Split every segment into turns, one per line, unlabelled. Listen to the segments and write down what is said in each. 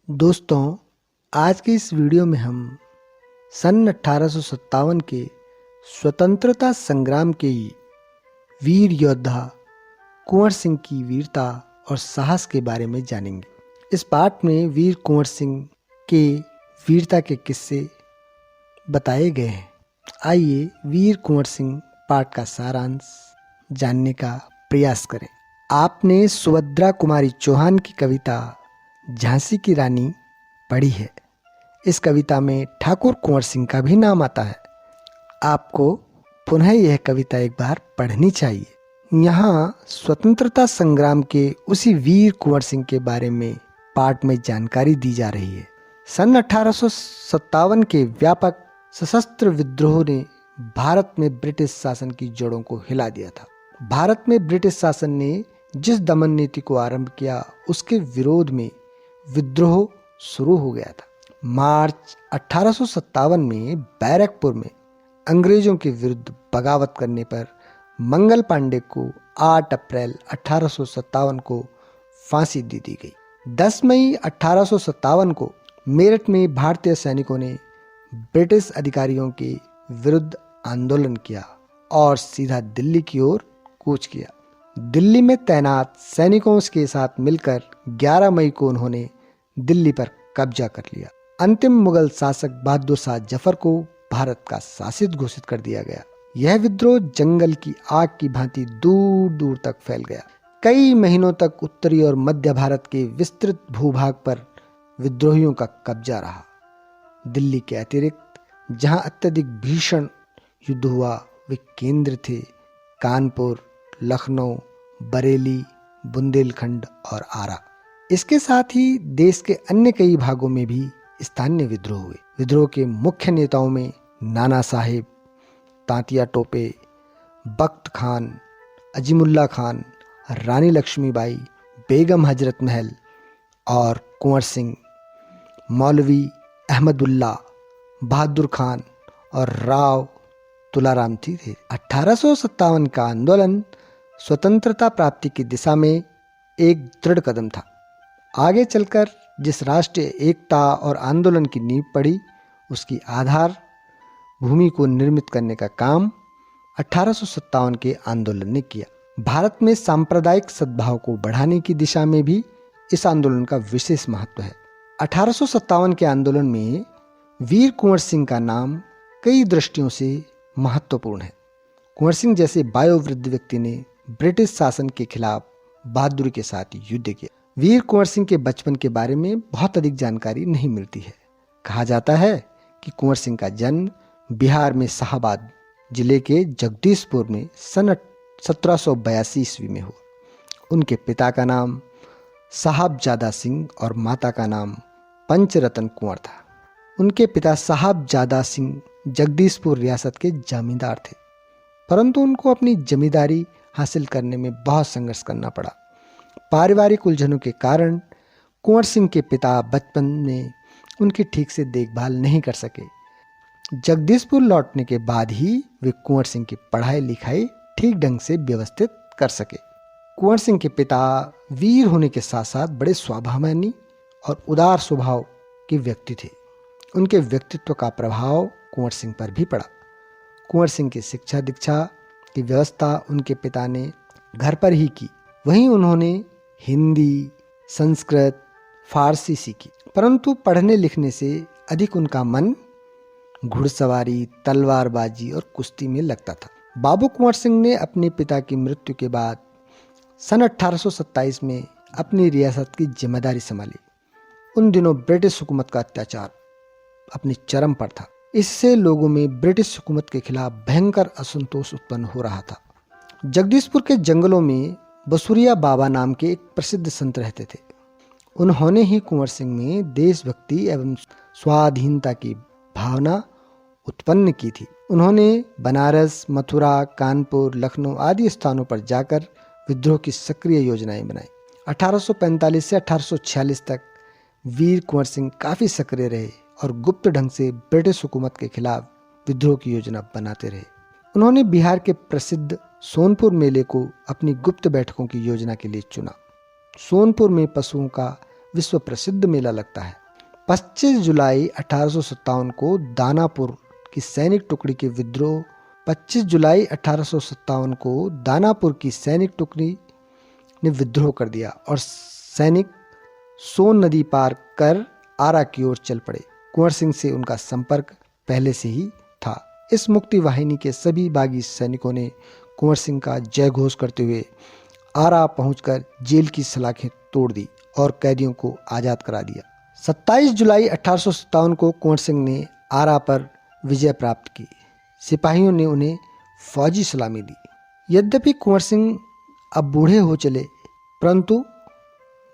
दोस्तों, आज के इस वीडियो में हम सन 1857 के स्वतंत्रता संग्राम के वीर योद्धा कुंवर सिंह की वीरता और साहस के बारे में जानेंगे। इस पाठ में वीर कुंवर सिंह के वीरता के किस्से बताए गए हैं। आइए वीर कुंवर सिंह पाठ का सारांश जानने का प्रयास करें। आपने सुभद्रा कुमारी चौहान की कविता झांसी की रानी पढ़ी है। इस कविता में ठाकुर कुंवर सिंह का भी नाम आता है। आपको पुनः यह कविता एक बार पढ़नी चाहिए। यहाँ स्वतंत्रता संग्राम के उसी वीर कुंवर सिंह के बारे में पाठ में जानकारी दी जा रही है। सन 1857 के व्यापक सशस्त्र विद्रोह ने भारत में ब्रिटिश शासन की जड़ों को हिला दिया था। भारत में ब्रिटिश शासन ने जिस दमन नीति को आरंभ किया, उसके विरोध में विद्रोह शुरू हो गया था। मार्च 1857 में बैरकपुर में अंग्रेजों के विरुद्ध बगावत करने पर मंगल पांडे को 8 अप्रैल 1857 को फांसी दे दी गई। 10 मई 1857 को मेरठ में भारतीय सैनिकों ने ब्रिटिश अधिकारियों के विरुद्ध आंदोलन किया और सीधा दिल्ली की ओर कूच किया। दिल्ली में तैनात सैनिकों के साथ मिलकर 11 मई को उन्होंने दिल्ली पर कब्जा कर लिया। अंतिम मुगल शासक बहादुर शाह जफर को भारत का शासित घोषित कर दिया गया। यह विद्रोह जंगल की आग की भांति दूर दूर तक फैल गया। कई महीनों तक उत्तरी और मध्य भारत के विस्तृत भूभाग पर विद्रोहियों का कब्जा रहा। दिल्ली के अतिरिक्त जहां अत्यधिक भीषण युद्ध हुआ, वे केंद्र थे कानपुर, लखनऊ, बरेली, बुंदेलखंड और आरा। इसके साथ ही देश के अन्य कई भागों में भी स्थानीय विद्रोह हुए। विद्रोह के मुख्य नेताओं में नाना साहेब, तांतिया टोपे, बख्त खान, अजीमुल्ला खान, रानी लक्ष्मीबाई, बेगम हजरत महल और कुंवर सिंह, मौलवी अहमदुल्ला, बहादुर खान और राव तुलाराम थे। 1857 का आंदोलन स्वतंत्रता प्राप्ति की दिशा में एक दृढ़ कदम था। आगे चलकर जिस राष्ट्रीय एकता और आंदोलन की नींव पड़ी, उसकी आधार भूमि को निर्मित करने का काम 1857 के आंदोलन ने किया। भारत में सांप्रदायिक सद्भाव को बढ़ाने की दिशा में भी इस आंदोलन का विशेष महत्व है। 1857 के आंदोलन में वीर कुंवर सिंह का नाम कई दृष्टियों से महत्वपूर्ण है। कुंवर सिंह जैसे वयोवृद्ध व्यक्ति ने ब्रिटिश शासन के खिलाफ बहादुरी के साथ युद्ध किया। वीर कुंवर सिंह के बचपन के बारे में बहुत अधिक जानकारी नहीं मिलती है। कहा जाता है कि कुंवर सिंह का जन्म बिहार में शाहाबाद जिले के जगदीशपुर में सन 1782 ईस्वी में हुआ। उनके पिता का नाम साहबजादा सिंह और माता का नाम पंचरतन कुंवर था। उनके पिता साहबजादा सिंह जगदीशपुर रियासत के जमींदार थे, परंतु उनको अपनी जमींदारी हासिल करने में बहुत संघर्ष करना पड़ा। पारिवारिक उलझनों के कारण कुंवर सिंह के पिता बचपन में उनकी ठीक से देखभाल नहीं कर सके। जगदीशपुर लौटने के बाद ही वे कुंवर सिंह की पढ़ाई लिखाई ठीक ढंग से व्यवस्थित कर सके। कुंवर सिंह के पिता वीर होने के साथ साथ बड़े स्वाभिमानी और उदार स्वभाव के व्यक्ति थे। उनके व्यक्तित्व का प्रभाव कुंवर सिंह पर भी पड़ा। कुंवर सिंह की शिक्षा दीक्षा की व्यवस्था उनके पिता ने घर पर ही की। वहीं उन्होंने हिंदी, संस्कृत, फारसी सीखी, परंतु पढ़ने लिखने से अधिक उनका मन घुड़सवारी, तलवारबाजी और कुश्ती में लगता था। बाबू कुंवर सिंह ने अपने पिता की मृत्यु के बाद सन 1827 में अपनी रियासत की जिम्मेदारी संभाली। उन दिनों ब्रिटिश हुकूमत का अत्याचार अपनी चरम पर था। इससे लोगों में ब्रिटिश हुकूमत के खिलाफ भयंकर असंतोष उत्पन्न हो रहा था। जगदीशपुर के जंगलों में बसुरिया बाबा नाम के एक प्रसिद्ध संत रहते थे। उन्होंने ही कुंवर सिंह में देशभक्ति एवं स्वाधीनता की भावना उत्पन्न की थी। उन्होंने बनारस, मथुरा, कानपुर, लखनऊ आदि स्थानों पर जाकर विद्रोह की सक्रिय योजनाएं बनाई। 1845 से 1846 तक वीर कुंवर सिंह काफी सक्रिय रहे और गुप्त ढंग से ब्रिटिश हुकूमत के खिलाफ विद्रोह की योजना बनाते रहे। उन्होंने बिहार के प्रसिद्ध सोनपुर मेले को अपनी गुप्त बैठकों की योजना के लिए चुना। सोनपुर में पशुओं का विश्व प्रसिद्ध मेला लगता है। 25 जुलाई 1857 को दानापुर की सैनिक टुकड़ी के विद्रोह 25 जुलाई 1857 को दानापुर की सैनिक टुकड़ी ने विद्रोह कर दिया और सैनिक सोन नदी पार कर आरा की ओर चल पड़े। कुंवर सिंह से उनका संपर्क पहले से ही था। इस मुक्ति वाहिनी के सभी बागी सैनिकों ने कुंवर सिंह का जय घोष करते हुए आरा पहुंचकर जेल की सलाखें तोड़ दी और कैदियों को आजाद करा दिया। 27 जुलाई 1857 को कुंवर सिंह ने आरा पर विजय प्राप्त की। सिपाहियों ने उन्हें फौजी सलामी दी। यद्यपि कुंवर सिंह अब बूढ़े हो चले, परंतु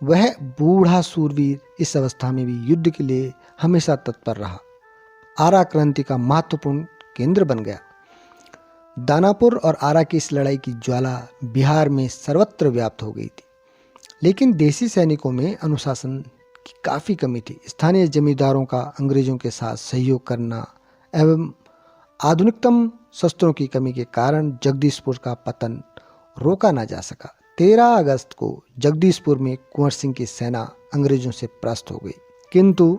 वह बूढ़ा सूरवीर इस अवस्था में भी युद्ध के लिए हमेशा तत्पर रहा। आरा क्रांति का महत्वपूर्ण केंद्र बन गया। दानापुर और आरा की इस लड़ाई की ज्वाला बिहार में सर्वत्र व्याप्त हो गई थी, लेकिन देसी सैनिकों में अनुशासन की काफ़ी कमी थी। स्थानीय जमींदारों का अंग्रेजों के साथ सहयोग करना एवं आधुनिकतम शस्त्रों की कमी के कारण जगदीशपुर का पतन रोका ना जा सका। 13 अगस्त को जगदीशपुर में कुंवर सिंह की सेना अंग्रेजों से परास्त हो गई, किंतु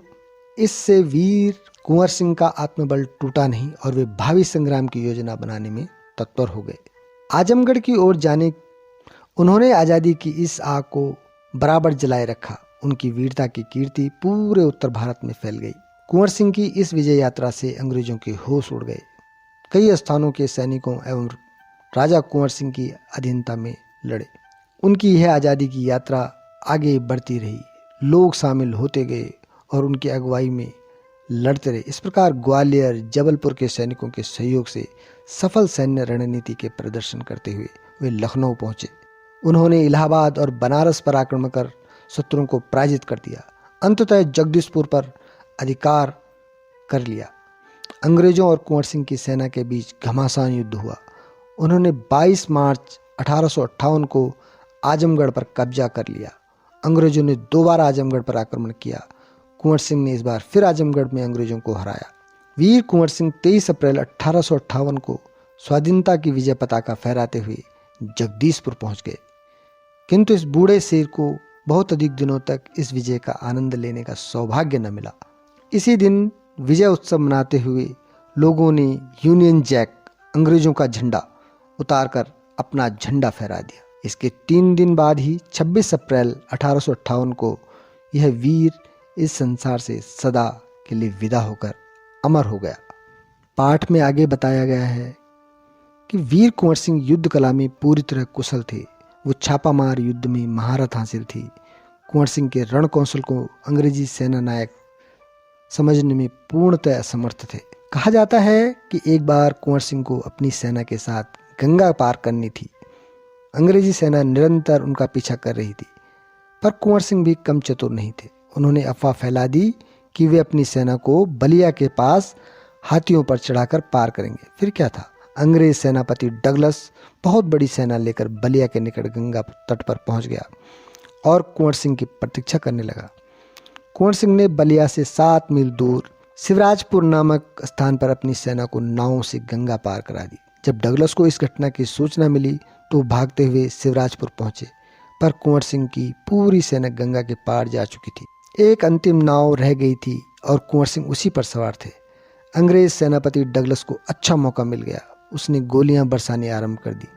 इससे वीर कुंवर सिंह का आत्मबल टूटा नहीं और वे भावी संग्राम की योजना बनाने में तत्पर हो गए। आजमगढ़ की ओर जाने उन्होंने आज़ादी की इस आग को बराबर जलाए रखा। उनकी वीरता की कीर्ति पूरे उत्तर भारत में फैल गई। कुंवर सिंह की इस विजय यात्रा से अंग्रेजों के होश उड़ गए। कई स्थानों के सैनिकों एवं राजा कुंवर सिंह की अधीनता में लड़े। उनकी यह आज़ादी की यात्रा आगे बढ़ती रही, लोग शामिल होते गए और उनकी अगुवाई में लड़ते रहे। इस प्रकार ग्वालियर जबलपुर के सैनिकों के सहयोग से सफल सैन्य रणनीति के प्रदर्शन करते हुए वे लखनऊ पहुंचे। उन्होंने इलाहाबाद और बनारस पर आक्रमण कर शत्रुओं को पराजित कर दिया। अंततः जगदीशपुर पर अधिकार कर लिया। अंग्रेजों और कुंवर सिंह की सेना के बीच घमासान युद्ध हुआ। उन्होंने 22 मार्च 1858 को आजमगढ़ पर कब्जा कर लिया। अंग्रेजों ने दोबारा आजमगढ़ पर आक्रमण किया। कुंवर सिंह ने इस बार फिर आजमगढ़ में अंग्रेजों को हराया। वीर कुंवर सिंह 23 अप्रैल 1858 को स्वाधीनता की विजय पताका फहराते हुए जगदीशपुर पहुंच गए, किंतु इस बूढ़े शेर को बहुत अधिक दिनों तक इस विजय का आनंद लेने का सौभाग्य न मिला। इसी दिन विजय उत्सव मनाते हुए लोगों ने यूनियन जैक अंग्रेजों का झंडा उतारकर अपना झंडा फहरा दिया। इसके 3 दिन बाद ही 26 अप्रैल 1858 को यह वीर इस संसार से सदा के लिए विदा होकर अमर हो गया। पाठ में आगे बताया गया है कि वीर कुंवर सिंह युद्ध कला में पूरी तरह कुशल थे। वो छापामार युद्ध में महारत हासिल थी। कुंवर सिंह के रण कौशल को अंग्रेजी सेना नायक समझने में पूर्णतः असमर्थ थे। कहा जाता है कि एक बार कुंवर सिंह को अपनी सेना के साथ गंगा पार करनी थी। अंग्रेजी सेना निरंतर उनका पीछा कर रही थी, पर कुंवर सिंह भी कम चतुर नहीं थे। उन्होंने अफवाह फैला दी कि वे अपनी सेना को बलिया के पास हाथियों पर चढ़ाकर पार करेंगे। फिर क्या था, अंग्रेज सेनापति डगलस बहुत बड़ी सेना लेकर बलिया के निकट गंगा तट पर पहुंच गया और कुंवर सिंह की प्रतीक्षा करने लगा। कुंवर सिंह ने बलिया से 7 मील दूर शिवराजपुर नामक स्थान पर अपनी सेना को नावों से गंगा पार करा दी। जब डगलस को इस घटना की सूचना मिली तो भागते हुए शिवराजपुर पहुंचे, पर कुंवर सिंह की पूरी सेना गंगा के पार जा चुकी थी। एक अंतिम नाव रह गई थी और कुंवर सिंह उसी पर सवार थे। अंग्रेज सेनापति डगलस को अच्छा मौका मिल गया। उसने गोलियां बरसानी आरंभ कर दी।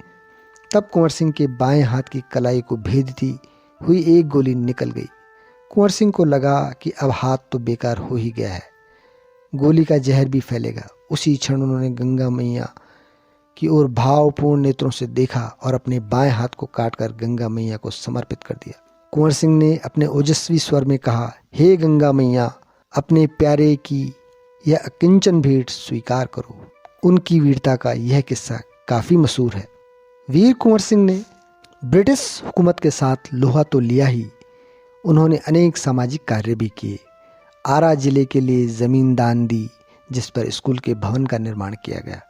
तब कुंवर सिंह के बाएं हाथ की कलाई को भेदती हुई एक गोली निकल गई। कुंवर सिंह को लगा कि अब हाथ तो बेकार हो ही गया है, गोली का जहर भी फैलेगा। उसी क्षण उन्होंने गंगा मैया की ओर भावपूर्ण नेत्रों से देखा और अपने बाएं हाथ को काटकर गंगा मैया को समर्पित कर दिया। कुंवर सिंह ने अपने ओजस्वी स्वर में कहा, हे गंगा मैया, अपने प्यारे की यह अकिंचन भेंट स्वीकार करो। उनकी वीरता का यह किस्सा काफी मशहूर है। वीर कुंवर सिंह ने ब्रिटिश हुकूमत के साथ लोहा तो लिया ही, उन्होंने अनेक सामाजिक कार्य भी किए। आरा जिले के लिए जमीन दान दी, जिस पर स्कूल के भवन का निर्माण किया गया।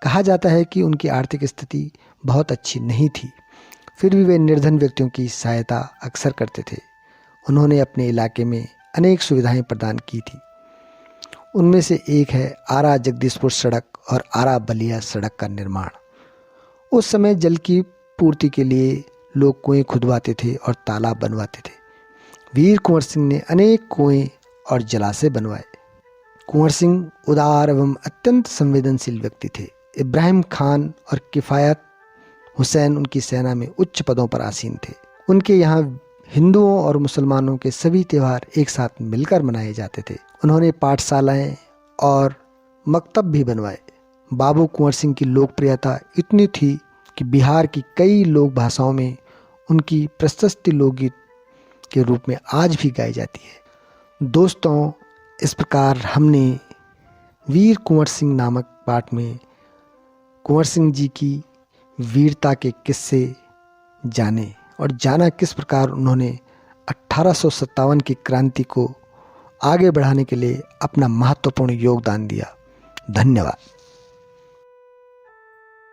कहा जाता है कि उनकी आर्थिक स्थिति बहुत अच्छी नहीं थी, फिर भी वे निर्धन व्यक्तियों की सहायता अक्सर करते थे। उन्होंने अपने इलाके में अनेक सुविधाएं प्रदान की थी। उनमें से एक है आरा जगदीशपुर सड़क और आरा बलिया सड़क का निर्माण। उस समय जल की पूर्ति के लिए लोग कुएं खुदवाते थे और तालाब बनवाते थे। वीर कुंवर सिंह ने अनेक कुएं और जलाशय बनवाए। कुंवर सिंह उदार एवं अत्यंत संवेदनशील व्यक्ति थे। इब्राहिम खान और किफ़ायत हुसैन उनकी सेना में उच्च पदों पर आसीन थे। उनके यहाँ हिंदुओं और मुसलमानों के सभी त्यौहार एक साथ मिलकर मनाए जाते थे। उन्होंने पाठशालाएं और मकतब भी बनवाए। बाबू कुंवर सिंह की लोकप्रियता इतनी थी कि बिहार की कई लोक भाषाओं में उनकी प्रशस्ति लोकगीत के रूप में आज भी गाई जाती है। दोस्तों, इस प्रकार हमने वीर कुंवर सिंह नामक पाठ में कुंवर सिंह जी की वीरता के किस्से जाने और जाना किस प्रकार उन्होंने 1857 की क्रांति को आगे बढ़ाने के लिए अपना महत्वपूर्ण योगदान दिया। धन्यवाद।